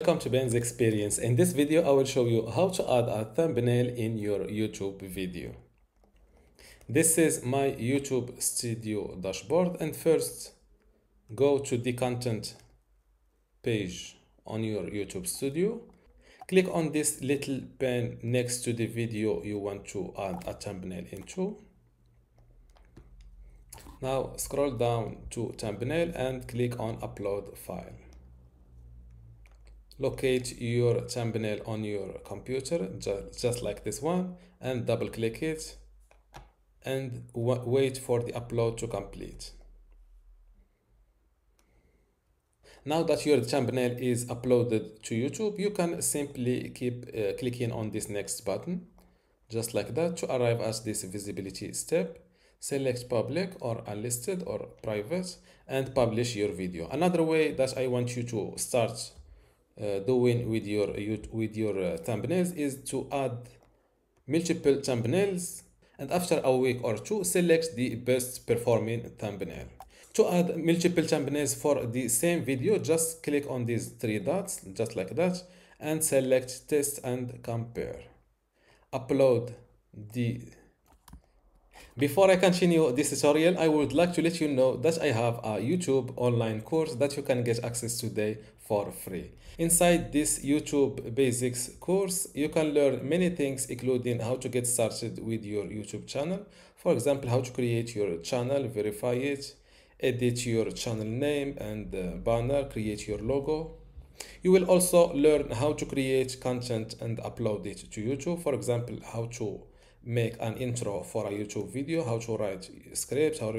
Welcome to Ben's Experience. In this video, I will show you how to add a thumbnail in your YouTube video. This is my YouTube Studio dashboard, and first go to the content page on your YouTube Studio. Click on this little pen next to the video you want to add a thumbnail into. Now scroll down to thumbnail and click on upload file. Locate your thumbnail on your computer, just like this one, and double click it and wait for the upload to complete. Now that your thumbnail is uploaded to YouTube, you can simply keep clicking on this next button, just like that, to arrive at this visibility step. Select public or unlisted or private and publish your video. Another way that I want you to start doing with your thumbnails is to add multiple thumbnails, and after a week or two select the best performing thumbnail. To add multiple thumbnails for the same video, just click on these three dots just like that and select test and compare. Upload the Before I continue this tutorial, I would like to let you know that I have a YouTube online course that you can get access today for free. Inside this YouTube basics course, you can learn many things, including how to get started with your YouTube channel. For example, how to create your channel, verify it, edit your channel name and banner, create your logo. You will also learn how to create content and upload it to YouTube. For example, how to make an intro for a YouTube video, how to write scripts, how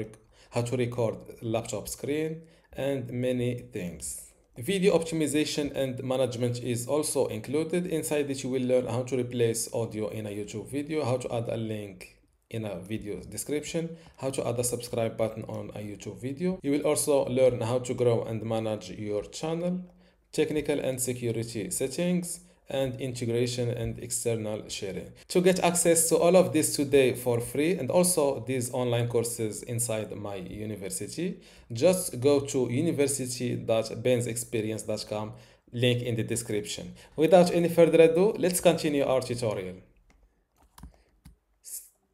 to record laptop screen, and many things. Video optimization and management is also included. Inside it, you will learn how to replace audio in a YouTube video, how to add a link in a video description, how to add a subscribe button on a YouTube video. You will also learn how to grow and manage your channel, technical and security settings, and integration and external sharing. To get access to all of this today for free, and also these online courses inside my university, just go to university.bensexperience.com, link in the description. Without any further ado, let's continue our tutorial.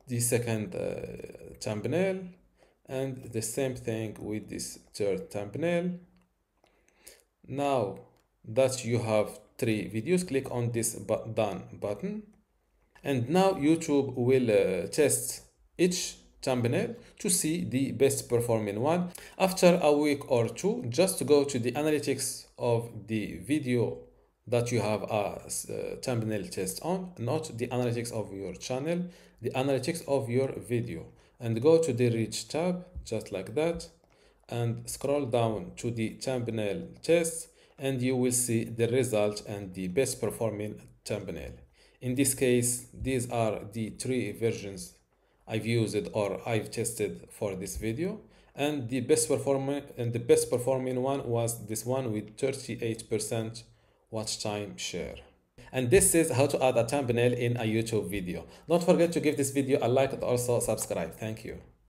The second thumbnail, and the same thing with this third thumbnail. Now that you have 3 videos, click on this done button, and now YouTube will test each thumbnail to see the best performing one. After a week or two, just go to the analytics of the video that you have a thumbnail test on, not the analytics of your channel, the analytics of your video, and go to the reach tab just like that and scroll down to the thumbnail test, and you will see the result and the best performing thumbnail. In this case, these are the 3 versions I've used or I've tested for this video, and the best performing one was this one with 38% watch time share. And this is how to add a thumbnail in a YouTube video. Don't forget to give this video a like and also subscribe. Thank you.